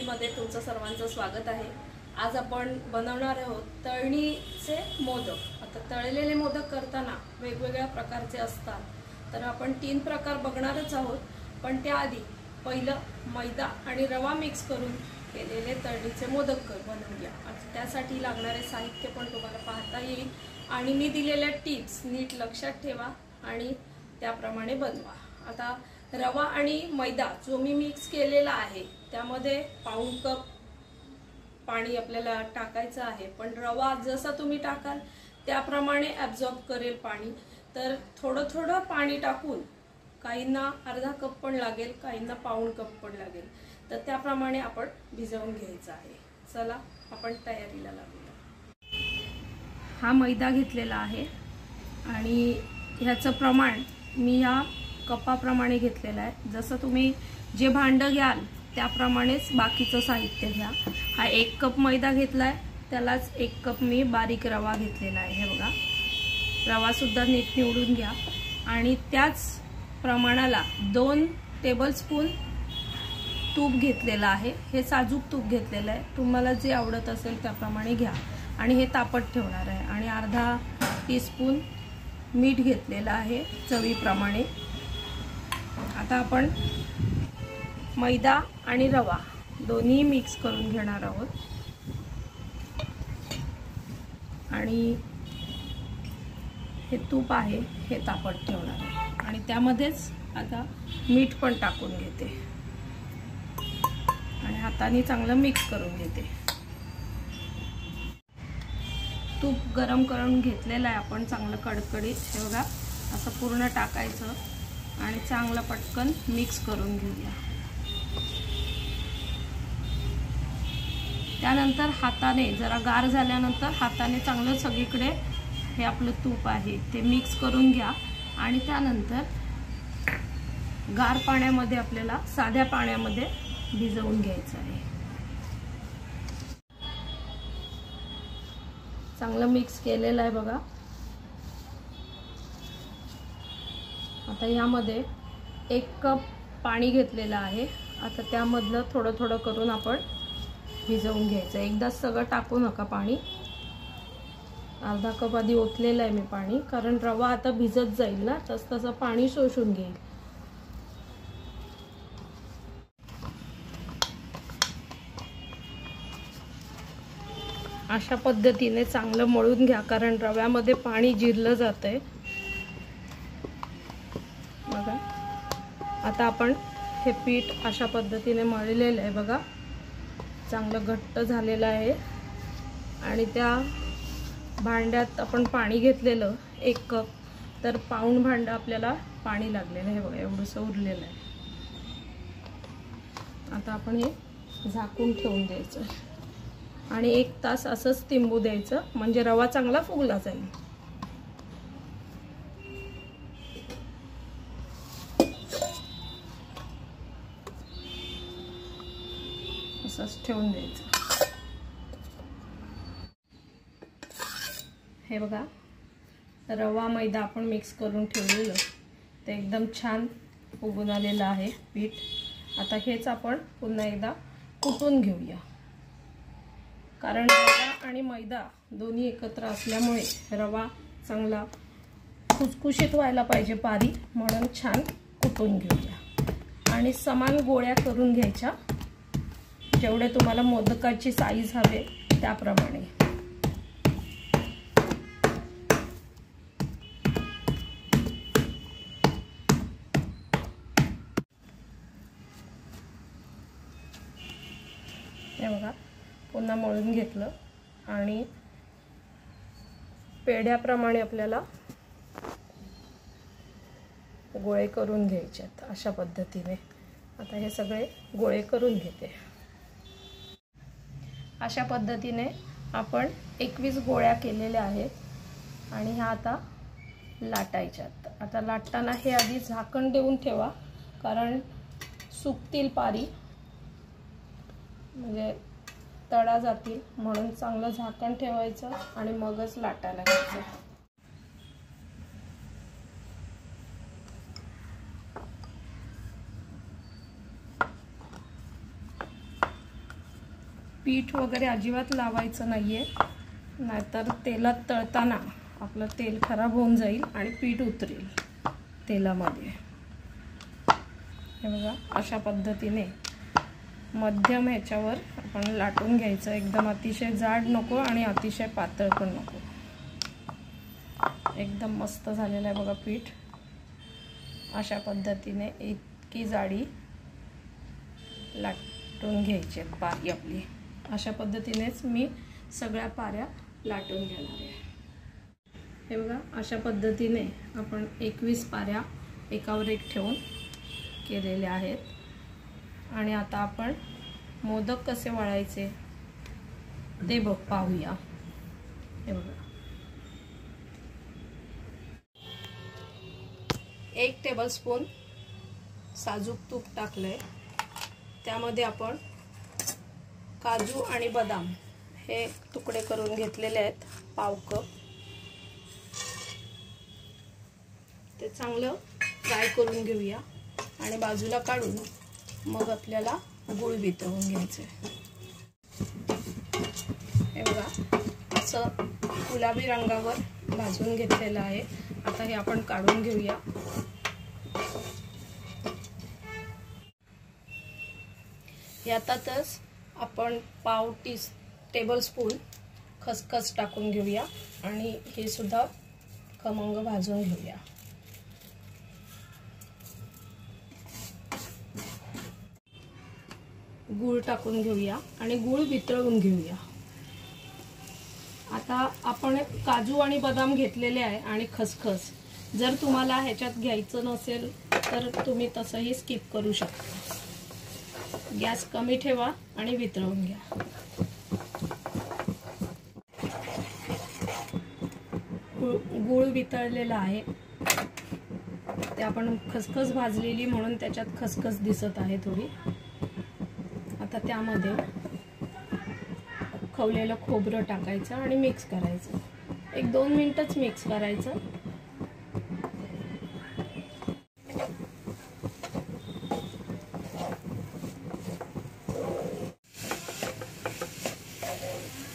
रेसिपीमध्ये तुमचं सर्वांचं स्वागत आहे। आज आपण बनवणार आहोत तळणीचे मोदक। आता तळलेले मोदक करताना वेगवेगळ्या प्रकारचे असतात, तर आपण 3 प्रकार बघणारच आहोत। पण त्याआधी पहिलं मैदा आणि रवा मिक्स करून केलेले तळणीचे मोदक बनवूया। त्यासाठी लागणारे साहित्य पण तुम्हाला पाहता येईल आणि मी दिलेल्या टिप्स नीट लक्षात ठेवा आणि त्याप्रमाणे बनवा। आता रवा आणि मैदा जो मी मिक्स केलेला आहे त्यामध्ये पाऊण कप पाणी आपल्याला टाकायचं आहे। पण रवा जसा तुम्ही टाकाल त्याप्रमाणे ॲब्झॉर्ब करेल पाणी, तर थोडं थोडं पाणी टाकून काहींना अर्धा कप पण लागेल, काहींना पाऊण कप पण लागेल, तर त्याप्रमाणे आपण भिजवून घ्यायचं आहे। चला आपण तयारीला लागूया। हा मैदा घेतलेला आहे आणि ह्याचं प्रमाण मी या कपाप्रमाणे घेतलेला आहे। जसं तुम्ही जे भांडं घ्याल त्याप्रमाणेच बाकीचं साहित्य घ्या। हा 1 कप मैदा घेतलाय, त्यालाच 1 कप मी बारीक रवा घेतलेला आहे। हे बघा, रवा सुद्धा नीट निवडून घ्या आणि त्याच प्रमाणाला 2 टेबलस्पून तूप घेतलेलं आहे। हे साजूक तूप घेतलेलं आहे, तुम्हाला जे आवडत असेल त्याप्रमाणे घ्या आणि हे तापत ठेवणार आहे। आणि अर्धा टीस्पून मीठ घेतलेलं आहे चवीप्रमाणे। आता आपण मैदा आणि रवा दोन्ही मिक्स करून घेणार आहोत आणि हे तूप आहे हे तापत ठेवणार आहे आणि त्यामध्येच आता मीठ पण टाकून घेते आणि हाताने चांगलं मिक्स करून घेते। तूप गरम करून घेतलेलं आहे आपण चांगलं कडकडीत। हे बघा, असं पूर्ण टाकायचं आणि चांगलं पटकन मिक्स करून घेऊया। त्यानंतर हाताने जरा गार झाल्यानंतर हाताने चांगलं सगळीकडे हे आपलं तूप आहे ते मिक्स करून घ्या आणि त्यानंतर गार पाण्यामध्ये आपल्याला साध्या पाण्यामध्ये भिजवून घ्यायचं आहे। चांगलं मिक्स केलेलं आहे बघा। आता यामध्ये 1 कप पाणी घेतलेलं आहे। आता त्यामधलं थोडं थोडं करून आपण भिजवून घ्यायचं। एकदाच सगळं टाकू नका पाणी। अर्धा कप आधी ओतलेलं आहे मी पाणी, कारण रवा आता भिजत जाईल ना, तसं पाणी शोषून घेईल। अशा पद्धतीने चांगलं मळून घ्या, कारण रव्यामध्ये पाणी जिरलं जातंय बघा। आता आपण हे पीठ अशा पद्धतीने मळलेलं आहे बघा, चांगलं घट्ट झालेलं आहे आणि त्या भांड्यात आपण पाणी घेतलेलं 1 कप, तर पाऊण भांडं आपल्याला पाणी लागलेलं आहे बघा, एवढंसं उरलेलं आहे। आता आपण हे झाकून ठेवून द्यायचं आणि 1 तास असंच तिंबू द्यायचं, म्हणजे रवा चांगला फुगला जाईल। असंच ठेवून द्यायचं। हे बघा, रवा मैदा आपण मिक्स करून ठेवलेलं ते एकदम छान फुगून आलेलं आहे पीठ। आता हेच आपण पुन्हा एकदा कुटून घेऊया, कारण रवा आणि मैदा दोन्ही एकत्र असल्यामुळे रवा चांगला खुसखुशीत व्हायला पाहिजे बारीक, म्हणून छान कुटून घेऊया आणि समान गोळ्या करून घ्यायच्या, जेवढे तुम्हाला मोदकाची साईज हवे त्याप्रमाणे। हे बघा, पुन्हा मळून घेतलं आणि पेढ्याप्रमाणे आपल्याला गोळे करून घ्यायचेत अशा पद्धतीने। आता हे सगळे गोळे करून घेते। अशा पद्धतीने आपण 21 गोळ्या केलेल्या आहेत आणि ह्या आता लाटायच्यात। आता लाटताना हे आधी झाकण देऊन ठेवा, कारण सुकतील पारी, म्हणजे तळा जातील, म्हणून चांगलं झाकण ठेवायचं आणि मगच लाटायला घ्यायचं। पीठ वगैरे अजिबात लावायचं नाहीये, नाहीतर तेलात तळताना आपलं तेल खराब होऊन जाईल आणि पीठ उतरेल तेलामध्ये। हे बघा, अशा पद्धतीने मध्यम ह्याच्यावर आपण लाटून घ्यायचं। एकदम अतिशय जाड नको आणि अतिशय पातळ पण नको। एकदम मस्त झालेलं आहे बघा पीठ। अशा पद्धतीने इतकी जाडी लाटून घ्यायची पारी आपली। अशा पद्धतीनेच मी सगळ्या पाऱ्या लाटून घेणार आहे। हे बघा, अशा पद्धतीने आपण 21 पाऱ्या एकावर एक ठेवून केलेल्या आहेत। आणि आता आपण मोदक कसे वळायचे ते पाहूया। हे बघा, 1 टेबलस्पून साजूक तूप टाकलंय। त्यामध्ये आपण काजू आणि बदाम हे तुकडे करून घेतलेले आहेत, पाव कप। ते चांगलं फ्राय करून घेऊया आणि बाजूला काढून मग आपल्याला गूळ वितळून घ्यायचं आहे। हे बघा, असं गुलाबी रंगावर भाजून घेतलेलं आहे। आता हे आपण काढून घेऊया। यातच आपण पाव टेबलस्पून खसखस टाकून घेऊया आणि हे सुद्धा खमंग भाजून घेऊया। गूळ टाकून घेऊया आणि गूळ वितळून घेऊया। आता आपण काजू आणि बदाम घेतलेले आहे आणि खसखस। जर तुम्हाला ह्याच्यात घ्यायचं नसेल तर तुम्ही तसंही स्किप करू शकता। गॅस कमी ठेवा आणि वितळून घ्या। गूळ वितळलेला आहे, ते आपण खसखस भाजलेली म्हणून त्याच्यात खसखस दिसत आहे थोडी। आता त्यामध्ये खवलेलं खोबरं टाकायचं आणि मिक्स करायचं। 1-2 मिनिटच मिक्स करायचं।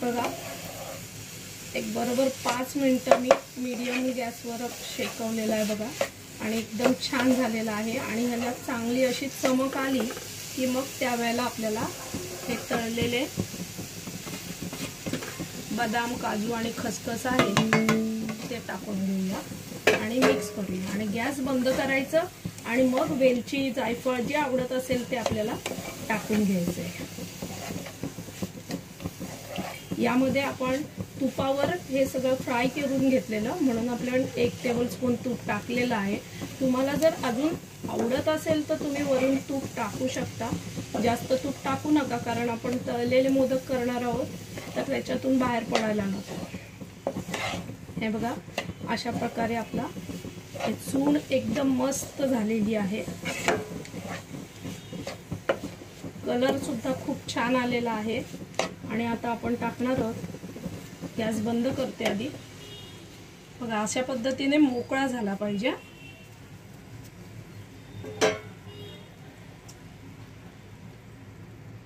बघा, एक बरोबर 5 मिनिटं मी मीडियम गॅसवर शेकवलेलं आहे बघा, आणि एकदम छान झालेला आहे। आणि ह्याला चांगली अशी चमक आली की मग त्यावेळेला आपल्याला हे तळलेले बदाम, काजू आणि खसखस आहे ते टाकून घेऊया आणि मिक्स करूया आणि गॅस बंद करायचं। आणि मग वेलची, जायफळ जे आवडत असेल ते आपल्याला टाकून घ्यायचंय। यामध्ये आपण तुपावर हे सगळं फ्राय करून घेतलेलं म्हणून आपल्याला 1 टेबलस्पून तूप टाकलेलं आहे। तुम्हाला जर अजून आवडत असेल तर तुम्ही वरून तूप टाकू शकता। जास्त तूप टाकू नका, कारण आपण तळलेले मोदक करणार आहोत तर त्याच्यातून बाहेर पडायला नको। हे बघा, अशा प्रकारे आपला चूर्ण एकदम मस्त झालेली आहे। कलर सुद्धा खूप छान आलेला आहे। आणि आता आपण टाकणार आहोत। गॅस बंद करते आधी। बघा, अशा पद्धतीने मोकळा झाला पाहिजे।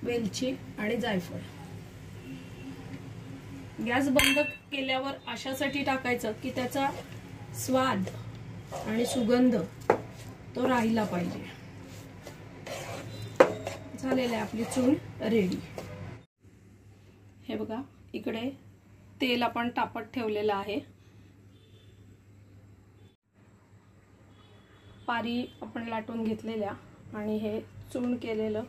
वेलची आणि जायफळ गॅस बंद केल्यावर अशासाठी टाकायचं की त्याचा स्वाद आणि सुगंध तो राहिला पाहिजे। झालेलं आहे आपली चूर्ण रेडी। हे बघा, इकडे तेल आपण तापत ठेवलेलं आहे। पारी आपण लाटून घेतलेल्या आणि हे चूर्ण केलेलं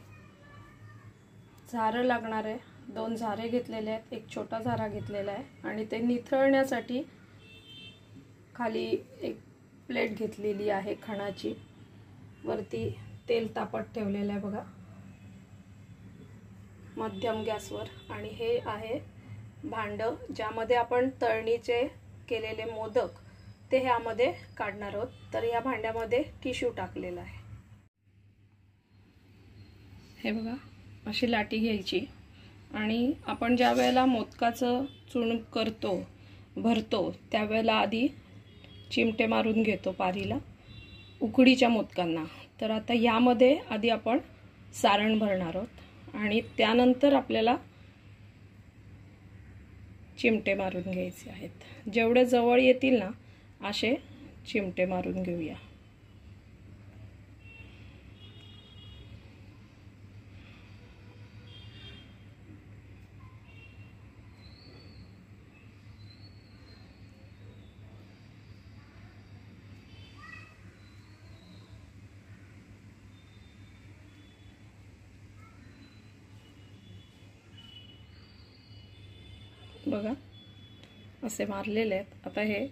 झारं लागणार आहे। 2 झारे घेतलेले आहेत, 1 छोटा झारा घेतलेला आहे आणि ते निथळण्यासाठी खाली एक प्लेट घेतलेली आहे खणाची। वरती तेल तापत ठेवलेलं आहे बघा, मध्यम गॅसवर। आणि हे आहे भांड ज्यामध्ये आपण तळणीचे केलेले मोदक ते ह्यामध्ये काढणार आहोत। तर या भांड्यामध्ये टिश्यू टाकलेला आहे। हे बघा, अशी लाटी घ्यायची आणि आपण ज्या वेळेला मोदकाचं चूर्ण करतो, भरतो, त्यावेळेला आधी चिमटे मारून घेतो पारीला, उकडीच्या मोदकांना। तर आता यामध्ये आधी आपण सारण भरणार आहोत आणि त्यानंतर आपल्याला चिमटे मारून घ्यायचे आहेत. जेवढे जवळ येतील ना असे चिमटे मारून घेऊया. बघा असे मारलेले आहेत. आता हे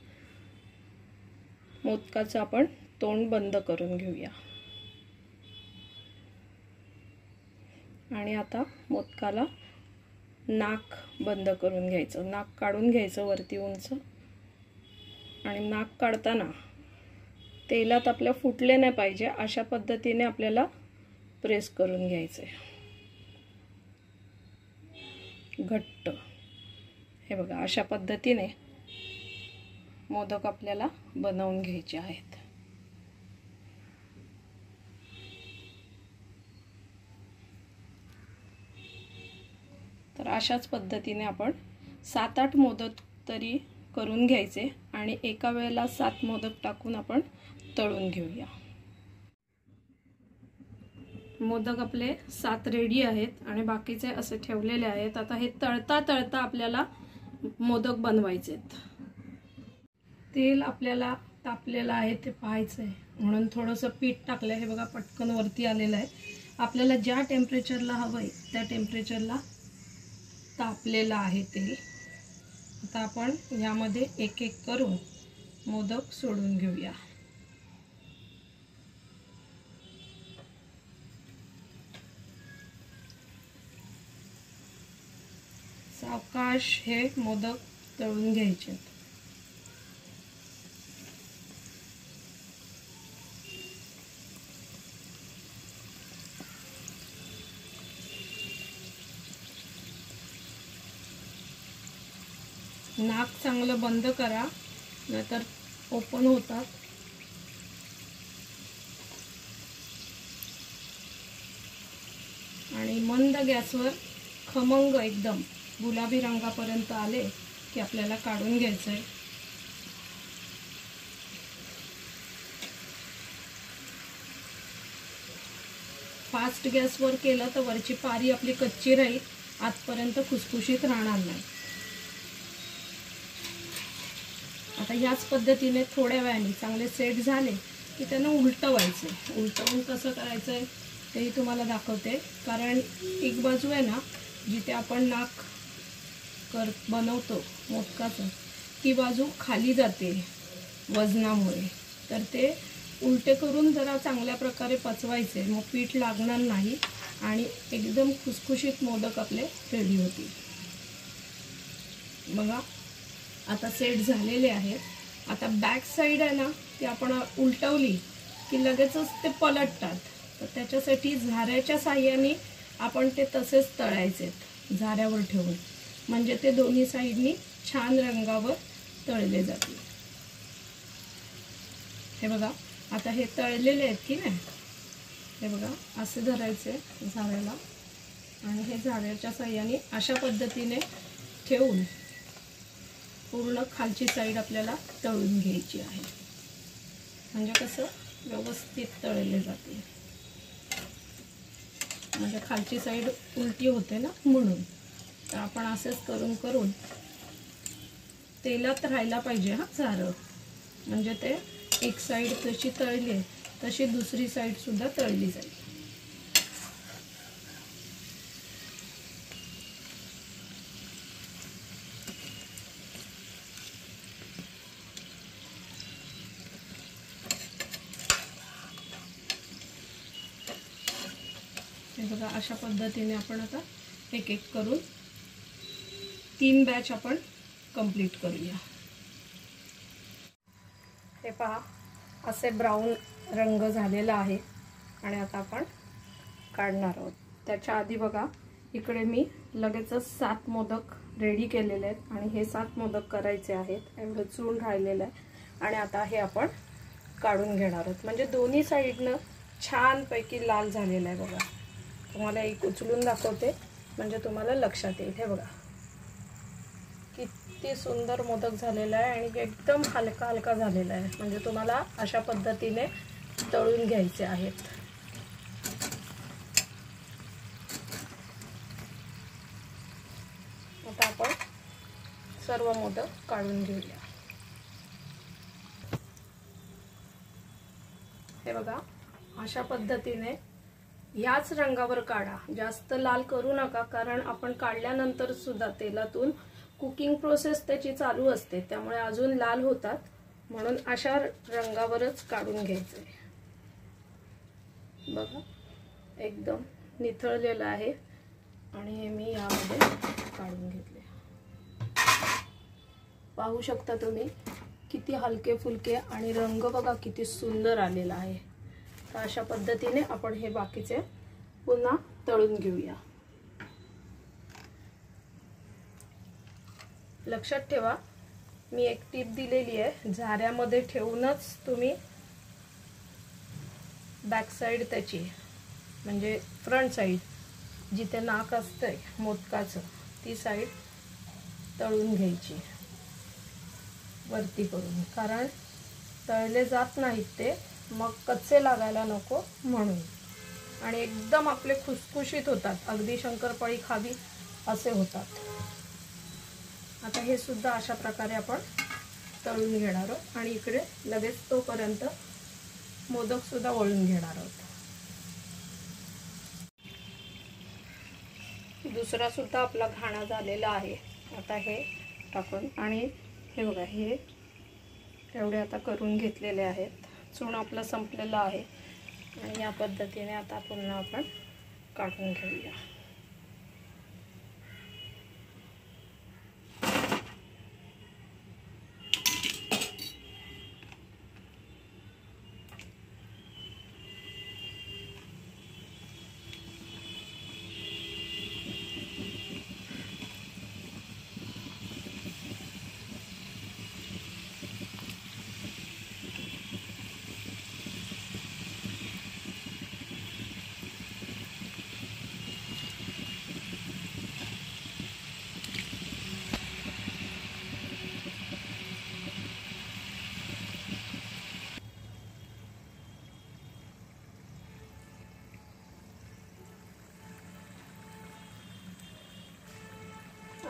मोदकाचं आपण तोंड बंद करून घेऊया. आणि आता मोदकाला नाक बंद करून घ्यायचं. नाक काढून घ्यायचं वरती उंच. आणि नाक काढताना तेलात आपल्या फुटले नाही पाहिजे अशा पद्धतीने आपल्याला प्रेस करून घ्यायचे घट्ट. हे बघा अशा पद्धतीने मोदक आपल्याला बनवून घ्यायचे आहेत. तर अशाच पद्धतीने आपण 7-8 मोदक तरी करून घ्यायचे आणि एका वेळेला 7 मोदक टाकून आपण तळून घेऊया. मोदक आपले 7 रेडी आहेत आणि बाकीचे असे ठेवलेले आहेत. आता हे तळता तळता आपल्याला मोदक बनवायचे आहेत. तेल आपल्याला तापलेलं आहे ते पाहायचं आहे म्हणून थोडंसं पीठ टाकलं. हे बघा पटकन वरती आलेलं आहे. आपल्याला ज्या टेम्परेचरला हवं आहे त्या टेम्परेचरला तापलेलं आहे तेल. आता आपण यामध्ये एक एक करून मोदक सोडून घेऊया. सावकाश हे मोदक तळून घ्यायचे. नाक चांगलं बंद करा नाहीतर ओपन होतात. आणि मंद गॅसवर खमंग एकदम गुलाबी रंगापर्यंत आले की आपल्याला काढून घ्यायचं आहे. फास्ट गॅसवर केलं तर वरची पारी आपली कच्ची राहील, आतपर्यंत खुसखुशीत राहणार नाही. आता याच पद्धतीने थोड्या वेळाने चांगले सेट झाले की त्यांना उलटवायचे. उलटवून कसं करायचं आहे तेही तुम्हाला दाखवते. कारण एक बाजू आहे ना जिथे आपण नाक बनवतो मोदकाचं ती बाजू खाली जाते वजनामुळे. तर ते उलटे करून जरा चांगल्या प्रकारे पचवायचे, मग पीठ लागणार नाही आणि एकदम खुसखुशीत मोदक आपले रेडी होतील. बघा आता सेट झालेले आहेत. आता बॅक साईड आहे ना ती आपण उलटवली की लगेचच ते पलटतात. तर त्याच्यासाठी झाऱ्याच्या साह्याने आपण ते तसेच तळायचे झाऱ्यावर ठेवून, म्हणजे ते दोन्ही साईडनी छान रंगावर तळले जातील. हे बघा आता हे तळलेले आहेत की नाही. हे बघा असे धरायचे झाऱ्याला आणि हे झाऱ्याच्या साह्याने अशा पद्धतीने ठेवून पूर्ण खालची साईड आपल्याला तळून घ्यायची आहे. म्हणजे कसं व्यवस्थित तळले जाते, म्हणजे खालची साईड उलटी होते ना म्हणून. तर आपण असेच करून करून तेलात राहायला पाहिजे हा झारं, म्हणजे ते एक साईड तशी तळली तशी दुसरी साईड सुद्धा तळली जाईल. हे बघा अशा पद्धतीने आपण आता एक एक करून 3 बॅच आपण कंप्लीट करूया. हे पहा असे ब्राऊन रंग झालेला आहे आणि आता आपण काढणार आहोत. त्याच्या आधी बघा इकडे मी लगेचच 7 मोदक रेडी केलेले आहेत आणि हे 7 मोदक करायचे आहेत. एवढं चूर्ण राहिलेलं आहे आणि आता हे आपण काढून घेणार आहोत. म्हणजे दोन्ही साईडनं छानपैकी लाल झालेलं आहे. बघा तुम्हाला एक उचलून दाखवते म्हणजे तुम्हाला लक्षात येईल. हे बघा किती किती सुंदर मोदक झालेला आहे आणि एकदम हलका हलका झालेला आहे. म्हणजे तुम्हाला अशा पद्धतीने तळून घ्यायचे आहेत. आता आपण सर्व मोदक काढून घेऊया. हे बघा, अशा पद्धतीने याच रंगावर काढा. जास्त लाल करू नका, कारण आपण काढल्यानंतर सुद्धा तेलातून कुकिंग प्रोसेस त्याची चालू असते, त्यामुळे अजून लाल होतात. म्हणून अशा रंगावरच काढून घ्यायचे. बघा, एकदम निथळलेलं आहे आणि हे मी यामध्ये काढून घेतले. पाहू शकता तुम्ही किती हलके फुलके आणि रंग बघा किती सुंदर आलेला आहे. तर अशा पद्धतीने आपण हे बाकीचे पुन्हा तळून घेऊया. लक्षात ठेवा, मी एक टीप दिलेली आहे, झाऱ्यामध्ये ठेवूनच तुम्ही बॅक साइड त्याची म्हणजे फ्रंट साइड जिथे नाक असतंय मोदकाचं ती साइड तळून घ्यायची वरती करून, कारण तळले जात नाहीत ते, मग कच्चे लागायला नको म्हणून. आणि एकदम आपले खुसखुशीत होतात, अगदी शंकरपाळी खावी असे होतात. आता हे सुद्धा अशा प्रकारे आपण तळून घेणार आहोत आणि इकडे लगेच तोपर्यंत मोदक सुद्धा वळून घेणार आहोत. दुसरा सुद्धा आपला घाणा झालेला आहे. आता हे टाकून आणि हे बघा, हे एवढे आता करून घेतलेले आहेत. चूर्ण आपलं संपलेलं आहे आणि या पद्धतीने आता पुन्हा आपण काढून घेऊया.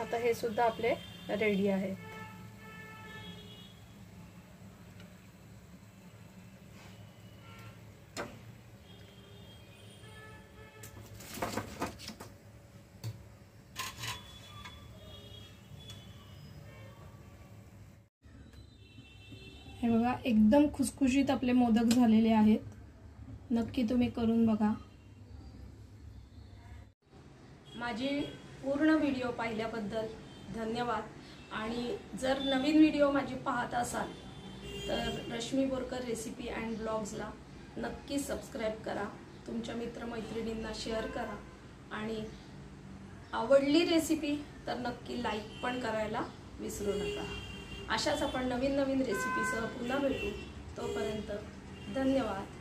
आता हे सुद्धा आपले रेडी आहेत. हे बघा, एकदम खुसखुशीत आपले मोदक झालेले आहेत. नक्की तुम्ही करून बघा. माझी पूर्ण व्हिडिओ पाहिल्याबद्दल धन्यवाद. आणि जर नवीन व्हिडिओ माझी पाहत असाल तर रश्मी बोरकर रेसिपी अँड ब्लॉग्सला नक्की सबस्क्राईब करा. तुमच्या मित्रमैत्रिणींना शेअर करा आणि आवडली रेसिपी तर नक्की लाईक पण करायला विसरू नका. अशाच आपण नवीन नवीन रेसिपीसह पुन्हा भेटू. तोपर्यंत धन्यवाद.